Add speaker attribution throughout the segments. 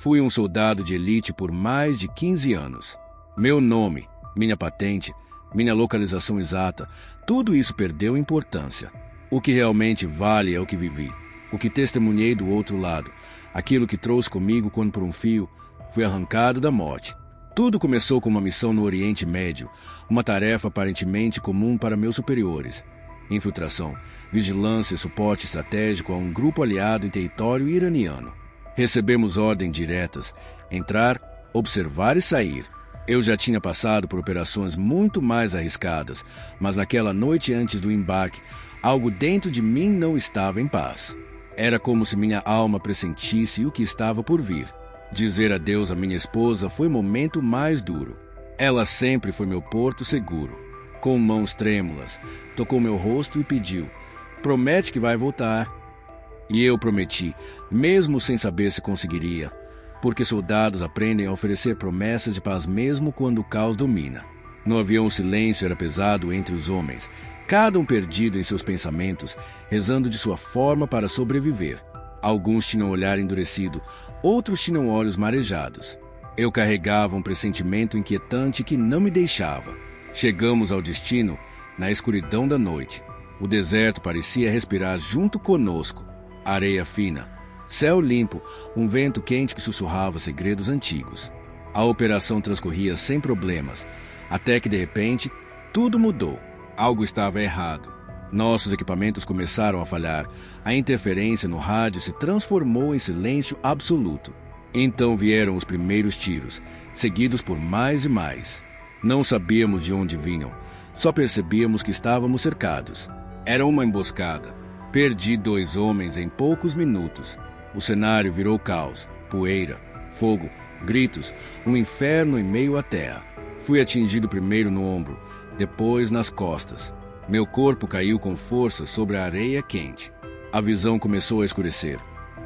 Speaker 1: Fui um soldado de elite por mais de 15 anos. Meu nome, minha patente, minha localização exata, tudo isso perdeu importância. O que realmente vale é o que vivi, o que testemunhei do outro lado, aquilo que trouxe comigo quando por um fio fui arrancado da morte. Tudo começou com uma missão no Oriente Médio, uma tarefa aparentemente comum para meus superiores. Infiltração, vigilância e suporte estratégico a um grupo aliado em território iraniano. Recebemos ordens diretas: entrar, observar e sair. Eu já tinha passado por operações muito mais arriscadas, mas naquela noite antes do embarque, algo dentro de mim não estava em paz. Era como se minha alma pressentisse o que estava por vir. Dizer adeus à minha esposa foi o momento mais duro. Ela sempre foi meu porto seguro. Com mãos trêmulas, tocou meu rosto e pediu: promete que vai voltar. E eu prometi, mesmo sem saber se conseguiria, porque soldados aprendem a oferecer promessas de paz mesmo quando o caos domina. No avião o silêncio era pesado entre os homens, cada um perdido em seus pensamentos, rezando de sua forma para sobreviver. Alguns tinham o olhar endurecido, outros tinham olhos marejados. Eu carregava um pressentimento inquietante que não me deixava. Chegamos ao destino na escuridão da noite. O deserto parecia respirar junto conosco. Areia fina, céu limpo, um vento quente que sussurrava segredos antigos. A operação transcorria sem problemas, até que de repente tudo mudou. Algo estava errado. Nossos equipamentos começaram a falhar. A interferência no rádio se transformou em silêncio absoluto. Então vieram os primeiros tiros, seguidos por mais e mais. Não sabíamos de onde vinham, só percebíamos que estávamos cercados. Era uma emboscada. Perdi 2 homens em poucos minutos. O cenário virou caos, poeira, fogo, gritos, um inferno em meio à terra. Fui atingido primeiro no ombro, depois nas costas. Meu corpo caiu com força sobre a areia quente. A visão começou a escurecer.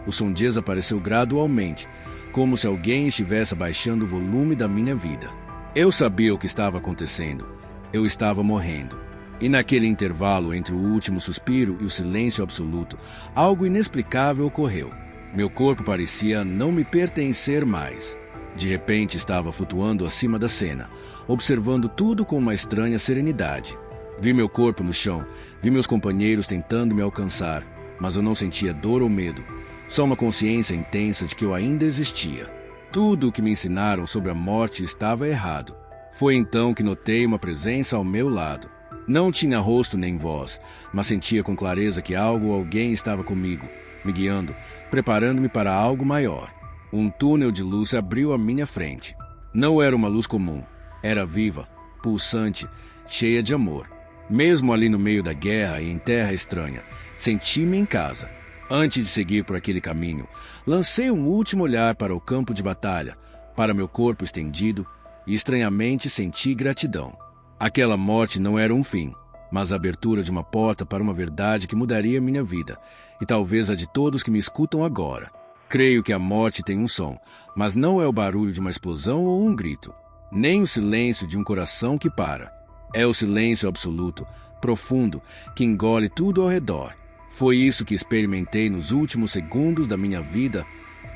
Speaker 1: O som desapareceu gradualmente, como se alguém estivesse abaixando o volume da minha vida. Eu sabia o que estava acontecendo. Eu estava morrendo. E naquele intervalo entre o último suspiro e o silêncio absoluto, algo inexplicável ocorreu. Meu corpo parecia não me pertencer mais. De repente estava flutuando acima da cena, observando tudo com uma estranha serenidade. Vi meu corpo no chão, vi meus companheiros tentando me alcançar, mas eu não sentia dor ou medo, só uma consciência intensa de que eu ainda existia. Tudo o que me ensinaram sobre a morte estava errado. Foi então que notei uma presença ao meu lado. Não tinha rosto nem voz, mas sentia com clareza que algo ou alguém estava comigo, me guiando, preparando-me para algo maior. Um túnel de luz se abriu à minha frente. Não era uma luz comum, era viva, pulsante, cheia de amor. Mesmo ali no meio da guerra e em terra estranha, senti-me em casa. Antes de seguir por aquele caminho, lancei um último olhar para o campo de batalha, para meu corpo estendido, e estranhamente senti gratidão. Aquela morte não era um fim, mas a abertura de uma porta para uma verdade que mudaria minha vida, e talvez a de todos que me escutam agora. Creio que a morte tem um som, mas não é o barulho de uma explosão ou um grito, nem o silêncio de um coração que para. É o silêncio absoluto, profundo, que engole tudo ao redor. Foi isso que experimentei nos últimos segundos da minha vida,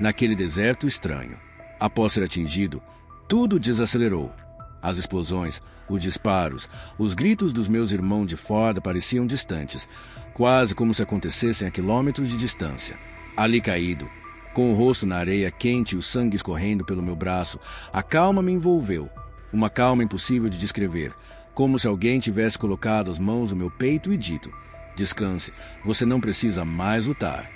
Speaker 1: naquele deserto estranho. Após ser atingido, tudo desacelerou. As explosões, os disparos, os gritos dos meus irmãos de fora pareciam distantes, quase como se acontecessem a quilômetros de distância. Ali caído, com o rosto na areia quente e o sangue escorrendo pelo meu braço, a calma me envolveu. Uma calma impossível de descrever, como se alguém tivesse colocado as mãos no meu peito e dito: descanse, você não precisa mais lutar.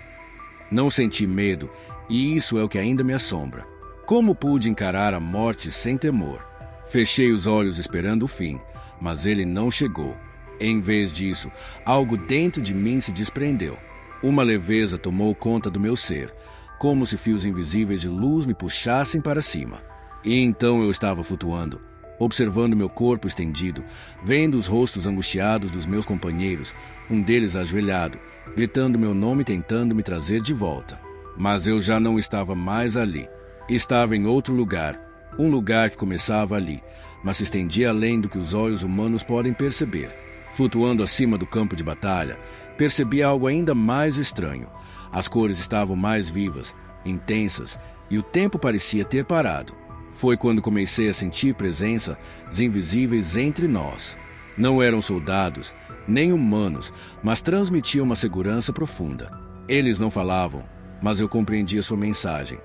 Speaker 1: Não senti medo, e isso é o que ainda me assombra. Como pude encarar a morte sem temor? Fechei os olhos esperando o fim, mas ele não chegou. Em vez disso, algo dentro de mim se desprendeu. Uma leveza tomou conta do meu ser, como se fios invisíveis de luz me puxassem para cima. E então eu estava flutuando, observando meu corpo estendido, vendo os rostos angustiados dos meus companheiros, um deles ajoelhado, gritando meu nome tentando me trazer de volta. Mas eu já não estava mais ali. Estava em outro lugar, um lugar que começava ali, mas se estendia além do que os olhos humanos podem perceber. Flutuando acima do campo de batalha, percebi algo ainda mais estranho. As cores estavam mais vivas, intensas, e o tempo parecia ter parado. Foi quando comecei a sentir presenças invisíveis entre nós. Não eram soldados, nem humanos, mas transmitiam uma segurança profunda. Eles não falavam, mas eu compreendia sua mensagem.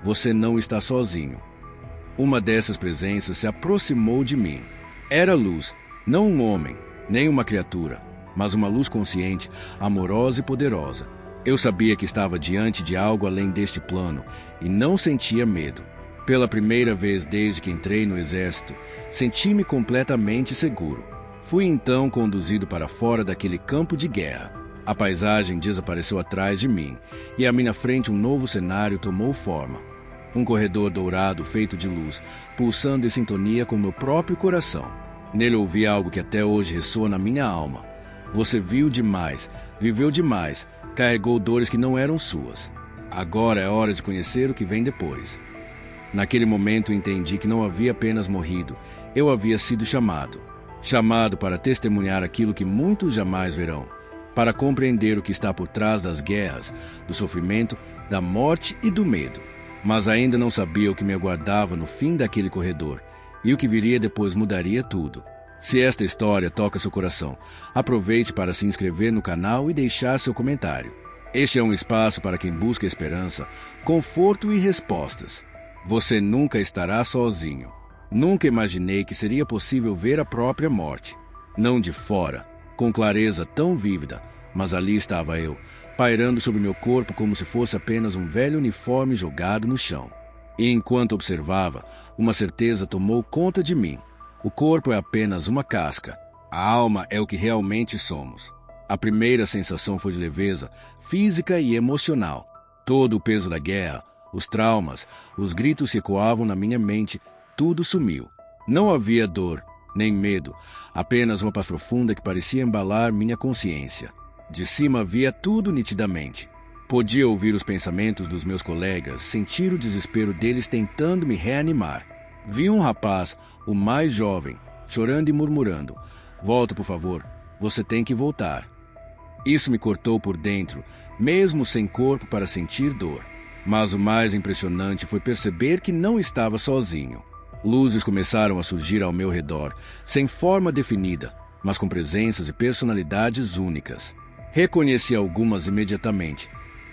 Speaker 1: Você não está sozinho. Uma dessas presenças se aproximou de mim. Era luz, não um homem, nem uma criatura, mas uma luz consciente, amorosa e poderosa. Eu sabia que estava diante de algo além deste plano e não sentia medo. Pela primeira vez desde que entrei no exército, senti-me completamente seguro. Fui então conduzido para fora daquele campo de guerra. A paisagem desapareceu atrás de mim e à minha frente um novo cenário tomou forma. Um corredor dourado feito de luz, pulsando em sintonia com meu próprio coração. Nele ouvi algo que até hoje ressoa na minha alma. Você viu demais, viveu demais, carregou dores que não eram suas. Agora é hora de conhecer o que vem depois. Naquele momento entendi que não havia apenas morrido, eu havia sido chamado. Chamado para testemunhar aquilo que muitos jamais verão, para compreender o que está por trás das guerras, do sofrimento, da morte e do medo. Mas ainda não sabia o que me aguardava no fim daquele corredor, e o que viria depois mudaria tudo. Se esta história toca seu coração, aproveite para se inscrever no canal e deixar seu comentário. Este é um espaço para quem busca esperança, conforto e respostas. Você nunca estará sozinho. Nunca imaginei que seria possível ver a própria morte. Não de fora, com clareza tão vívida, mas ali estava eu, pairando sobre meu corpo como se fosse apenas um velho uniforme jogado no chão. E enquanto observava, uma certeza tomou conta de mim. O corpo é apenas uma casca. A alma é o que realmente somos. A primeira sensação foi de leveza, física e emocional. Todo o peso da guerra, os traumas, os gritos que ecoavam na minha mente, tudo sumiu. Não havia dor, nem medo, apenas uma paz profunda que parecia embalar minha consciência. De cima via tudo nitidamente. Podia ouvir os pensamentos dos meus colegas, sentir o desespero deles tentando me reanimar. Vi um rapaz, o mais jovem, chorando e murmurando: "Volta, por favor, você tem que voltar." Isso me cortou por dentro, mesmo sem corpo para sentir dor. Mas o mais impressionante foi perceber que não estava sozinho. Luzes começaram a surgir ao meu redor, sem forma definida, mas com presenças e personalidades únicas. Reconheci algumas imediatamente.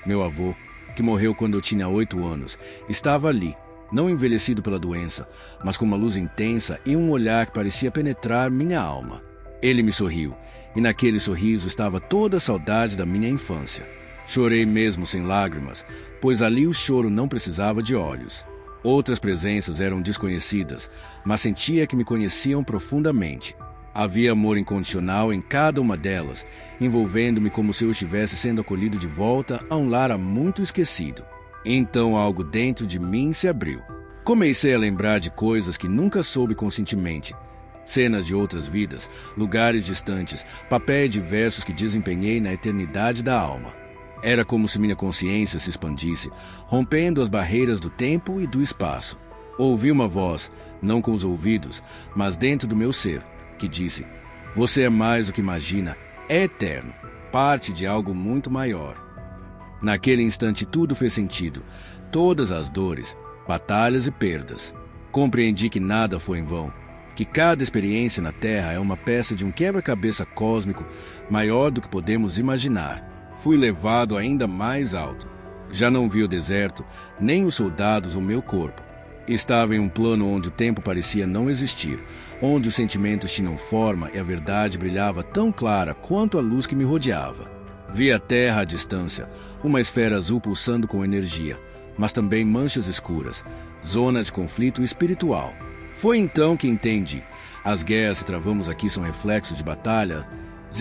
Speaker 1: Meu avô, que morreu quando eu tinha 8 anos, estava ali, não envelhecido pela doença, mas com uma luz intensa e um olhar que parecia penetrar minha alma. Ele me sorriu, e naquele sorriso estava toda a saudade da minha infância. Chorei mesmo sem lágrimas, pois ali o choro não precisava de olhos. Outras presenças eram desconhecidas, mas sentia que me conheciam profundamente. Havia amor incondicional em cada uma delas, envolvendo-me como se eu estivesse sendo acolhido de volta a um lar há muito esquecido. Então algo dentro de mim se abriu. Comecei a lembrar de coisas que nunca soube conscientemente. Cenas de outras vidas, lugares distantes, papéis diversos que desempenhei na eternidade da alma. Era como se minha consciência se expandisse, rompendo as barreiras do tempo e do espaço. Ouvi uma voz, não com os ouvidos, mas dentro do meu ser, que disse: "Você é mais do que imagina, é eterno, parte de algo muito maior." Naquele instante tudo fez sentido, todas as dores, batalhas e perdas. Compreendi que nada foi em vão, que cada experiência na Terra é uma peça de um quebra-cabeça cósmico maior do que podemos imaginar. Fui levado ainda mais alto. Já não vi o deserto, nem os soldados ou meu corpo. Estava em um plano onde o tempo parecia não existir, onde os sentimentos tinham forma e a verdade brilhava tão clara quanto a luz que me rodeava. Vi a Terra à distância, uma esfera azul pulsando com energia, mas também manchas escuras, zonas de conflito espiritual. Foi então que entendi. As guerras que travamos aqui são reflexos de batalhas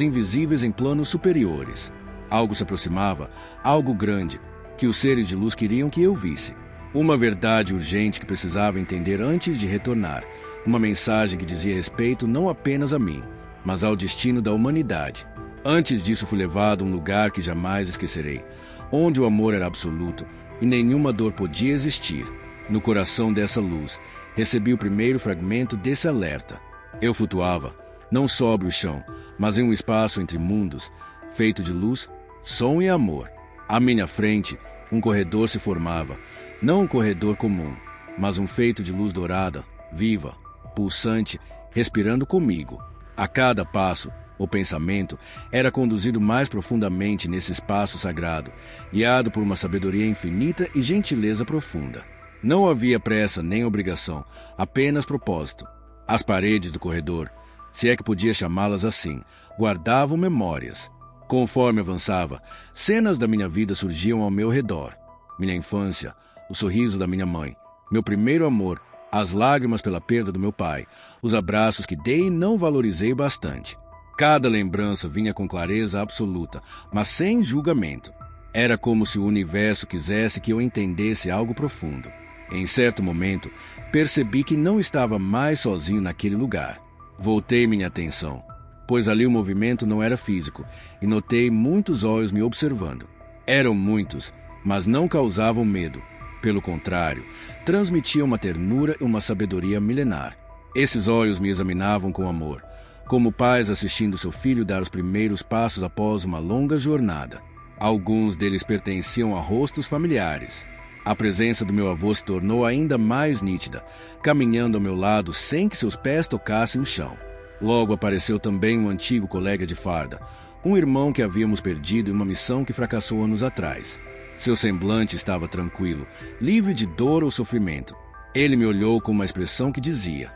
Speaker 1: invisíveis em planos superiores. Algo se aproximava, algo grande, que os seres de luz queriam que eu visse. Uma verdade urgente que precisava entender antes de retornar. Uma mensagem que dizia respeito não apenas a mim, mas ao destino da humanidade. Antes disso fui levado a um lugar que jamais esquecerei, onde o amor era absoluto e nenhuma dor podia existir. No coração dessa luz, recebi o primeiro fragmento desse alerta. Eu flutuava, não sobre o chão, mas em um espaço entre mundos, feito de luz, som e amor. À minha frente, Um corredor se formava, não um corredor comum, mas um feito de luz dourada, viva, pulsante, respirando comigo. A cada passo, o pensamento era conduzido mais profundamente nesse espaço sagrado, guiado por uma sabedoria infinita e gentileza profunda. Não havia pressa nem obrigação, apenas propósito. As paredes do corredor, se é que podia chamá-las assim, guardavam memórias. Conforme avançava, cenas da minha vida surgiam ao meu redor. Minha infância, o sorriso da minha mãe, meu primeiro amor, as lágrimas pela perda do meu pai, os abraços que dei e não valorizei bastante. Cada lembrança vinha com clareza absoluta, mas sem julgamento. Era como se o universo quisesse que eu entendesse algo profundo. Em certo momento, percebi que não estava mais sozinho naquele lugar. Voltei minha atenção, pois ali o movimento não era físico, e notei muitos olhos me observando. Eram muitos, mas não causavam medo. Pelo contrário, transmitiam uma ternura e uma sabedoria milenar. Esses olhos me examinavam com amor, como pais assistindo seu filho dar os primeiros passos após uma longa jornada. Alguns deles pertenciam a rostos familiares. A presença do meu avô se tornou ainda mais nítida, caminhando ao meu lado sem que seus pés tocassem o chão. Logo apareceu também um antigo colega de farda, um irmão que havíamos perdido em uma missão que fracassou anos atrás. Seu semblante estava tranquilo, livre de dor ou sofrimento. Ele me olhou com uma expressão que dizia: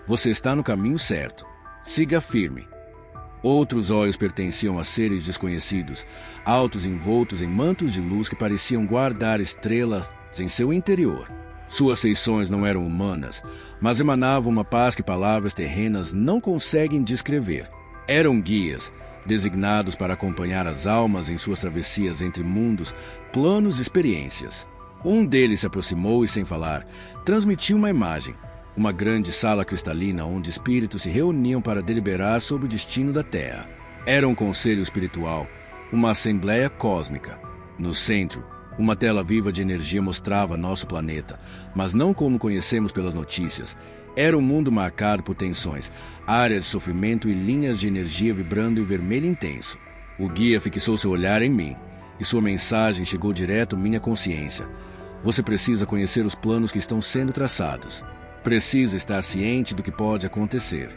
Speaker 1: "Você está no caminho certo. Siga firme." Outros olhos pertenciam a seres desconhecidos, altos envoltos em mantos de luz que pareciam guardar estrelas em seu interior. Suas feições não eram humanas, mas emanavam uma paz que palavras terrenas não conseguem descrever. Eram guias, designados para acompanhar as almas em suas travessias entre mundos, planos e experiências. Um deles se aproximou e, sem falar, transmitiu uma imagem. Uma grande sala cristalina onde espíritos se reuniam para deliberar sobre o destino da Terra. Era um conselho espiritual, uma assembleia cósmica. No centro, uma tela viva de energia mostrava nosso planeta, mas não como conhecemos pelas notícias. Era um mundo marcado por tensões, áreas de sofrimento e linhas de energia vibrando em vermelho intenso. O guia fixou seu olhar em mim, e sua mensagem chegou direto à minha consciência. Você precisa conhecer os planos que estão sendo traçados. Precisa estar ciente do que pode acontecer.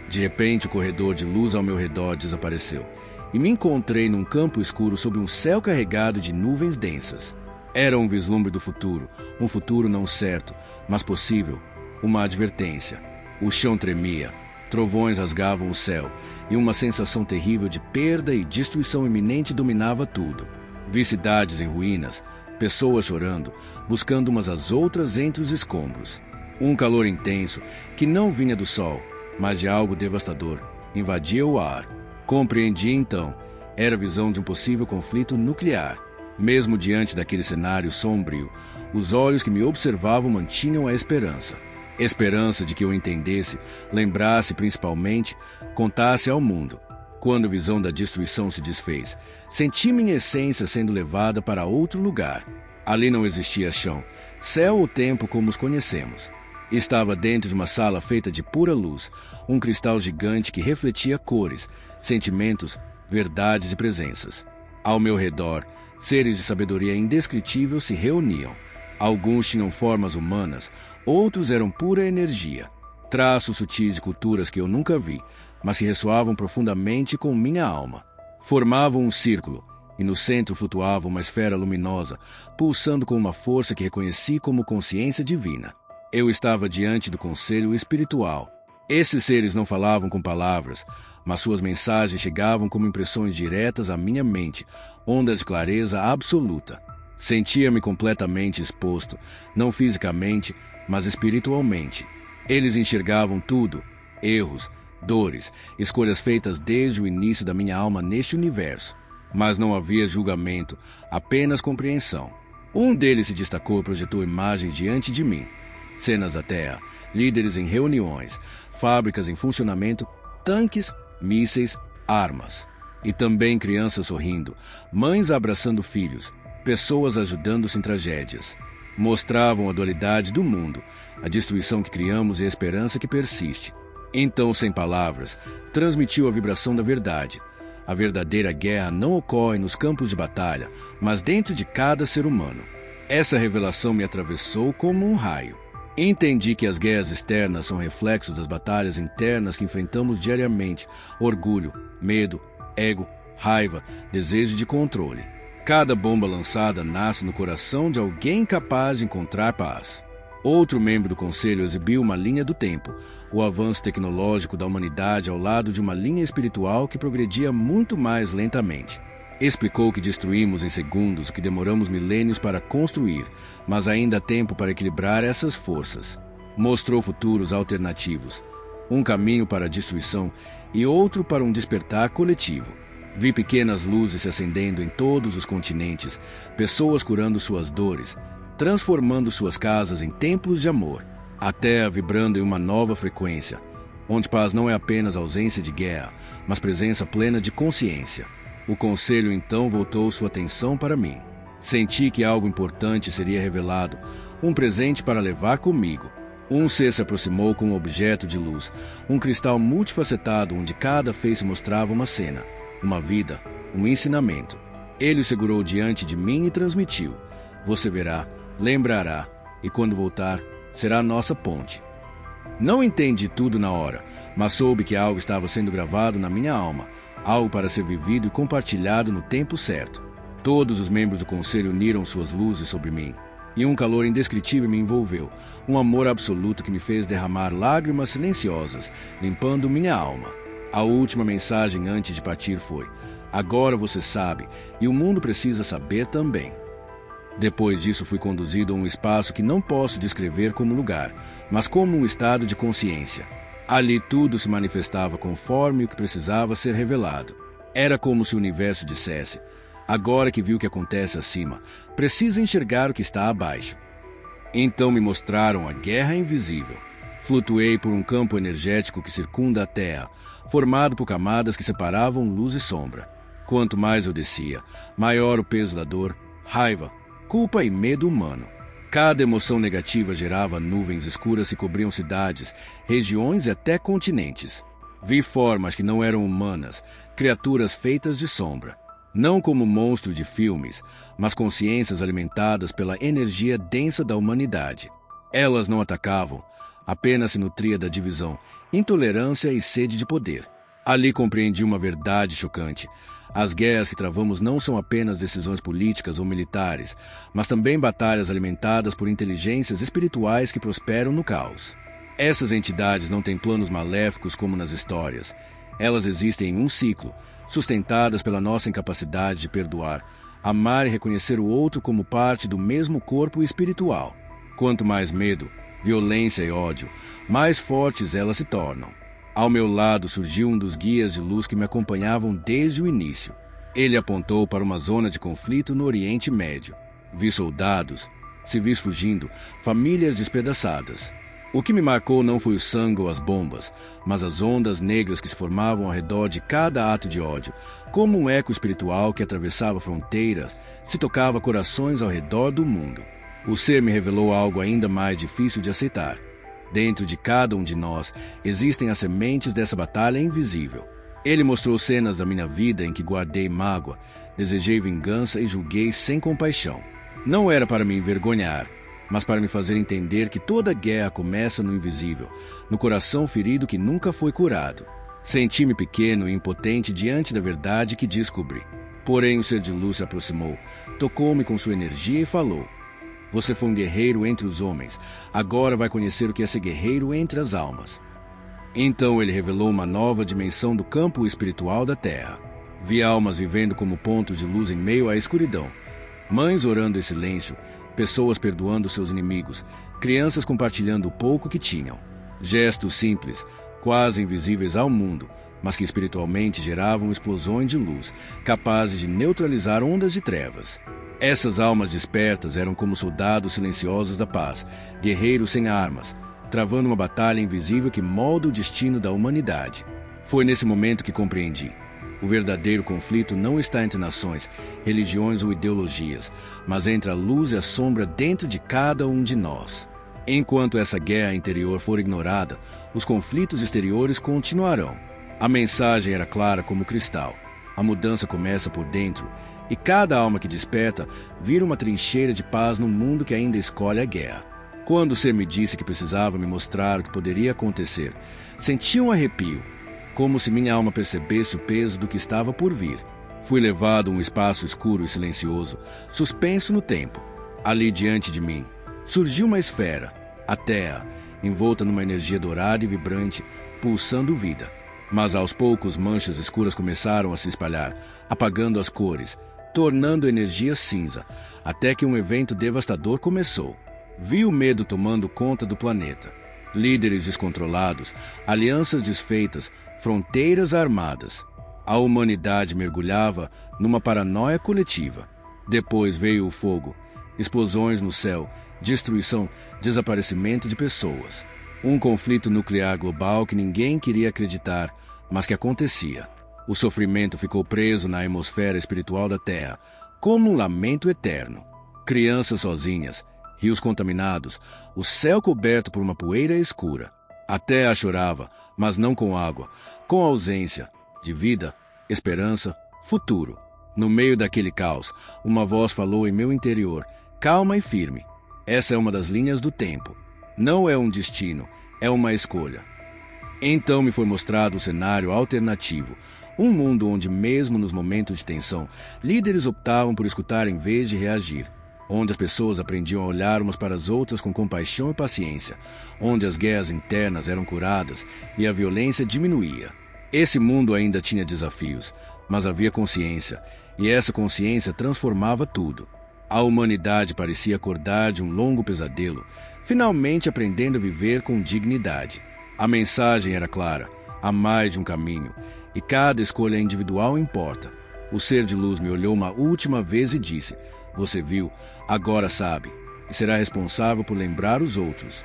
Speaker 1: De repente, o corredor de luz ao meu redor desapareceu, e me encontrei num campo escuro sob um céu carregado de nuvens densas. Era um vislumbre do futuro, um futuro não certo, mas possível, uma advertência. O chão tremia, trovões rasgavam o céu, e uma sensação terrível de perda e destruição iminente dominava tudo. Vi cidades em ruínas, pessoas chorando, buscando umas às outras entre os escombros. Um calor intenso, que não vinha do sol, mas de algo devastador, invadia o ar. Compreendi então, era a visão de um possível conflito nuclear. Mesmo diante daquele cenário sombrio, os olhos que me observavam mantinham a esperança. Esperança de que eu entendesse, lembrasse principalmente, contasse ao mundo. Quando a visão da destruição se desfez, senti minha essência sendo levada para outro lugar. Ali não existia chão, céu ou tempo como os conhecemos. Estava dentro de uma sala feita de pura luz, um cristal gigante que refletia cores, sentimentos, verdades e presenças. Ao meu redor, seres de sabedoria indescritível se reuniam. Alguns tinham formas humanas, outros eram pura energia. Traços sutis de culturas que eu nunca vi, mas que ressoavam profundamente com minha alma. Formavam um círculo, e no centro flutuava uma esfera luminosa, pulsando com uma força que reconheci como consciência divina. Eu estava diante do conselho espiritual. Esses seres não falavam com palavras, mas suas mensagens chegavam como impressões diretas à minha mente, ondas de clareza absoluta. Sentia-me completamente exposto, não fisicamente, mas espiritualmente. Eles enxergavam tudo, erros, dores, escolhas feitas desde o início da minha alma neste universo. Mas não havia julgamento, apenas compreensão. Um deles se destacou e projetou imagens diante de mim. Cenas da Terra, líderes em reuniões, fábricas em funcionamento, tanques, mísseis, armas. E também crianças sorrindo, mães abraçando filhos, pessoas ajudando-se em tragédias. Mostravam a dualidade do mundo, a destruição que criamos e a esperança que persiste. Então, sem palavras, transmitiu a vibração da verdade. A verdadeira guerra não ocorre nos campos de batalha, mas dentro de cada ser humano. Essa revelação me atravessou como um raio. Entendi que as guerras externas são reflexos das batalhas internas que enfrentamos diariamente: orgulho, medo, ego, raiva, desejo de controle. Cada bomba lançada nasce no coração de alguém capaz de encontrar paz. Outro membro do conselho exibiu uma linha do tempo, o avanço tecnológico da humanidade ao lado de uma linha espiritual que progredia muito mais lentamente. Explicou que destruímos em segundos o que demoramos milênios para construir, mas ainda há tempo para equilibrar essas forças. Mostrou futuros alternativos, um caminho para a destruição e outro para um despertar coletivo. Vi pequenas luzes se acendendo em todos os continentes, pessoas curando suas dores, transformando suas casas em templos de amor, a terra vibrando em uma nova frequência, onde paz não é apenas ausência de guerra, mas presença plena de consciência. O conselho então voltou sua atenção para mim. Senti que algo importante seria revelado, um presente para levar comigo. Um ser se aproximou com um objeto de luz, um cristal multifacetado onde cada face mostrava uma cena, uma vida, um ensinamento. Ele o segurou diante de mim e transmitiu: "Você verá, lembrará, e quando voltar, será a nossa ponte." Não entendi tudo na hora, mas soube que algo estava sendo gravado na minha alma, algo para ser vivido e compartilhado no tempo certo. Todos os membros do conselho uniram suas luzes sobre mim, e um calor indescritível me envolveu, um amor absoluto que me fez derramar lágrimas silenciosas, limpando minha alma. A última mensagem antes de partir foi: "Agora você sabe, e o mundo precisa saber também." Depois disso fui conduzido a um espaço que não posso descrever como lugar, mas como um estado de consciência. Ali tudo se manifestava conforme o que precisava ser revelado. Era como se o universo dissesse: "Agora que viu o que acontece acima, precisa enxergar o que está abaixo." Então me mostraram a guerra invisível. Flutuei por um campo energético que circunda a Terra, formado por camadas que separavam luz e sombra. Quanto mais eu descia, maior o peso da dor, raiva, culpa e medo humano. Cada emoção negativa gerava nuvens escuras que cobriam cidades, regiões e até continentes. Vi formas que não eram humanas, criaturas feitas de sombra. Não como monstros de filmes, mas consciências alimentadas pela energia densa da humanidade. Elas não atacavam, apenas se nutria da divisão, intolerância e sede de poder. Ali compreendi uma verdade chocante. As guerras que travamos não são apenas decisões políticas ou militares, mas também batalhas alimentadas por inteligências espirituais que prosperam no caos. Essas entidades não têm planos maléficos como nas histórias. Elas existem em um ciclo, sustentadas pela nossa incapacidade de perdoar, amar e reconhecer o outro como parte do mesmo corpo espiritual. Quanto mais medo, violência e ódio, mais fortes elas se tornam. Ao meu lado surgiu um dos guias de luz que me acompanhavam desde o início. Ele apontou para uma zona de conflito no Oriente Médio. Vi soldados, civis fugindo, famílias despedaçadas. O que me marcou não foi o sangue ou as bombas, mas as ondas negras que se formavam ao redor de cada ato de ódio, como um eco espiritual que atravessava fronteiras, se tocava corações ao redor do mundo. O ser me revelou algo ainda mais difícil de aceitar. Dentro de cada um de nós existem as sementes dessa batalha invisível. Ele mostrou cenas da minha vida em que guardei mágoa, desejei vingança e julguei sem compaixão. Não era para me envergonhar, mas para me fazer entender que toda guerra começa no invisível, no coração ferido que nunca foi curado. Senti-me pequeno e impotente diante da verdade que descobri. Porém o ser de luz se aproximou, tocou-me com sua energia e falou: "Você foi um guerreiro entre os homens, agora vai conhecer o que é ser guerreiro entre as almas." Então ele revelou uma nova dimensão do campo espiritual da Terra. Vi almas vivendo como pontos de luz em meio à escuridão, mães orando em silêncio, pessoas perdoando seus inimigos, crianças compartilhando o pouco que tinham. Gestos simples, quase invisíveis ao mundo, mas que espiritualmente geravam explosões de luz, capazes de neutralizar ondas de trevas. Essas almas despertas eram como soldados silenciosos da paz, guerreiros sem armas, travando uma batalha invisível que molda o destino da humanidade. Foi nesse momento que compreendi: o verdadeiro conflito não está entre nações, religiões ou ideologias, mas entre a luz e a sombra dentro de cada um de nós. Enquanto essa guerra interior for ignorada, os conflitos exteriores continuarão. A mensagem era clara como cristal: A mudança começa por dentro, e cada alma que desperta vira uma trincheira de paz no mundo que ainda escolhe a guerra. Quando o ser me disse que precisava me mostrar o que poderia acontecer, senti um arrepio, como se minha alma percebesse o peso do que estava por vir. Fui levado a um espaço escuro e silencioso, suspenso no tempo. Ali diante de mim, surgiu uma esfera, a Terra, envolta numa energia dourada e vibrante, pulsando vida. Mas aos poucos manchas escuras começaram a se espalhar, apagando as cores, tornando a energia cinza, até que um evento devastador começou. Vi o medo tomando conta do planeta. Líderes descontrolados, alianças desfeitas, fronteiras armadas. A humanidade mergulhava numa paranoia coletiva. Depois veio o fogo, explosões no céu, destruição, desaparecimento de pessoas. Um conflito nuclear global que ninguém queria acreditar, mas que acontecia. O sofrimento ficou preso na atmosfera espiritual da Terra, como um lamento eterno. Crianças sozinhas, rios contaminados, o céu coberto por uma poeira escura. A Terra chorava, mas não com água, com ausência de vida, esperança, futuro. No meio daquele caos, uma voz falou em meu interior, calma e firme. Essa é uma das linhas do tempo. Não é um destino, é uma escolha. Então me foi mostrado um cenário alternativo, um mundo onde, mesmo nos momentos de tensão, líderes optavam por escutar em vez de reagir, onde as pessoas aprendiam a olhar umas para as outras com compaixão e paciência, onde as guerras internas eram curadas e a violência diminuía. Esse mundo ainda tinha desafios, mas havia consciência, e essa consciência transformava tudo. A humanidade parecia acordar de um longo pesadelo, finalmente aprendendo a viver com dignidade. A mensagem era clara, há mais de um caminho, e cada escolha individual importa. O ser de luz me olhou uma última vez e disse, você viu, agora sabe, e será responsável por lembrar os outros.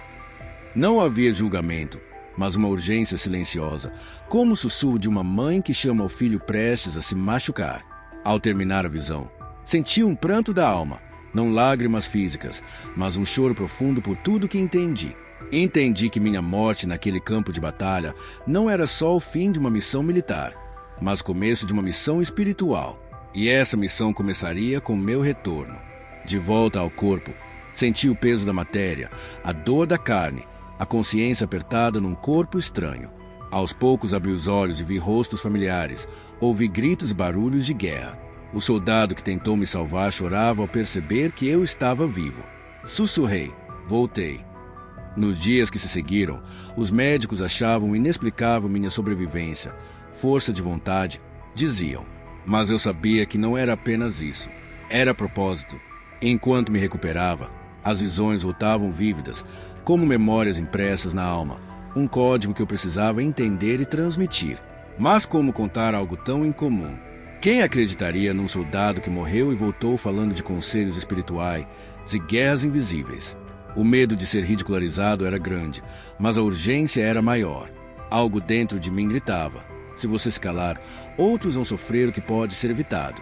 Speaker 1: Não havia julgamento, mas uma urgência silenciosa, como o sussurro de uma mãe que chama o filho prestes a se machucar. Ao terminar a visão, senti um pranto da alma, não lágrimas físicas, mas um choro profundo por tudo que entendi. Entendi que minha morte naquele campo de batalha não era só o fim de uma missão militar, mas o começo de uma missão espiritual. E essa missão começaria com meu retorno. De volta ao corpo, senti o peso da matéria, a dor da carne, a consciência apertada num corpo estranho. Aos poucos abri os olhos e vi rostos familiares, ouvi gritos e barulhos de guerra. O soldado que tentou me salvar chorava ao perceber que eu estava vivo. Sussurrei, voltei. Nos dias que se seguiram, os médicos achavam inexplicável minha sobrevivência, força de vontade, diziam. Mas eu sabia que não era apenas isso. Era propósito. Enquanto me recuperava, as visões voltavam vívidas, como memórias impressas na alma, um código que eu precisava entender e transmitir. Mas como contar algo tão incomum? Quem acreditaria num soldado que morreu e voltou falando de conselhos espirituais e guerras invisíveis? O medo de ser ridicularizado era grande, mas a urgência era maior. Algo dentro de mim gritava, se você se calar, outros vão sofrer o que pode ser evitado.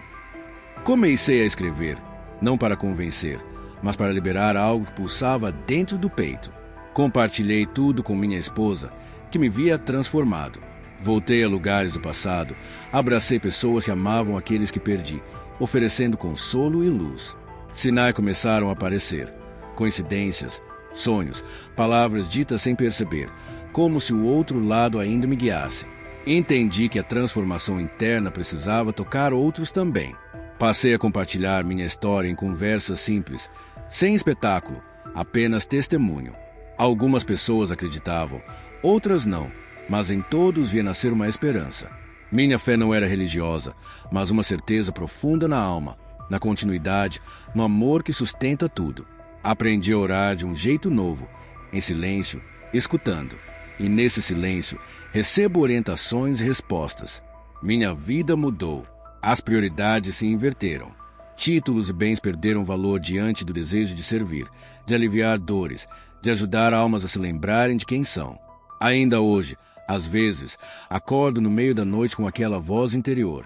Speaker 1: Comecei a escrever, não para convencer, mas para liberar algo que pulsava dentro do peito. Compartilhei tudo com minha esposa, que me via transformado. Voltei a lugares do passado, abracei pessoas que amavam aqueles que perdi, oferecendo consolo e luz. Sinais começaram a aparecer. Coincidências, sonhos, palavras ditas sem perceber, como se o outro lado ainda me guiasse. Entendi que a transformação interna precisava tocar outros também. Passei a compartilhar minha história em conversas simples, sem espetáculo, apenas testemunho. Algumas pessoas acreditavam, outras não, mas em todos via nascer uma esperança. Minha fé não era religiosa, mas uma certeza profunda na alma, na continuidade, no amor que sustenta tudo. Aprendi a orar de um jeito novo, em silêncio, escutando. E nesse silêncio, recebo orientações e respostas. Minha vida mudou. As prioridades se inverteram. Títulos e bens perderam valor diante do desejo de servir, de aliviar dores, de ajudar almas a se lembrarem de quem são. Ainda hoje, às vezes, acordo no meio da noite com aquela voz interior.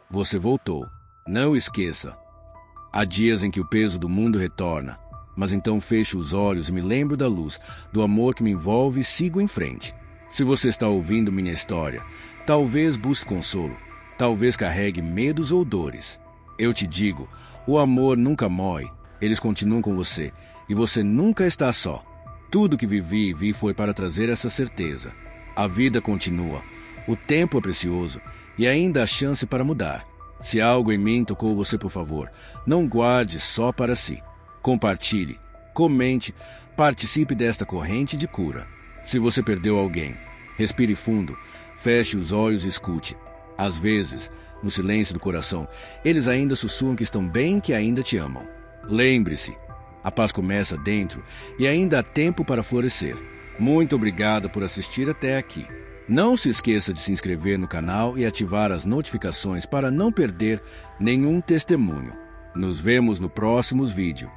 Speaker 1: Você voltou. Não esqueça. Há dias em que o peso do mundo retorna, mas então fecho os olhos e me lembro da luz, do amor que me envolve e sigo em frente. Se você está ouvindo minha história, talvez busque consolo, talvez carregue medos ou dores. Eu te digo, o amor nunca morre, eles continuam com você, e você nunca está só. Tudo que vivi e vi foi para trazer essa certeza. A vida continua, o tempo é precioso, e ainda há chance para mudar. Se algo em mim tocou você, por favor, não guarde só para si. Compartilhe, comente, participe desta corrente de cura. Se você perdeu alguém, respire fundo, feche os olhos e escute. Às vezes, no silêncio do coração, eles ainda sussurram que estão bem, que ainda te amam. Lembre-se, a paz começa dentro e ainda há tempo para florescer. Muito obrigado por assistir até aqui. Não se esqueça de se inscrever no canal e ativar as notificações para não perder nenhum testemunho. Nos vemos no próximo vídeo.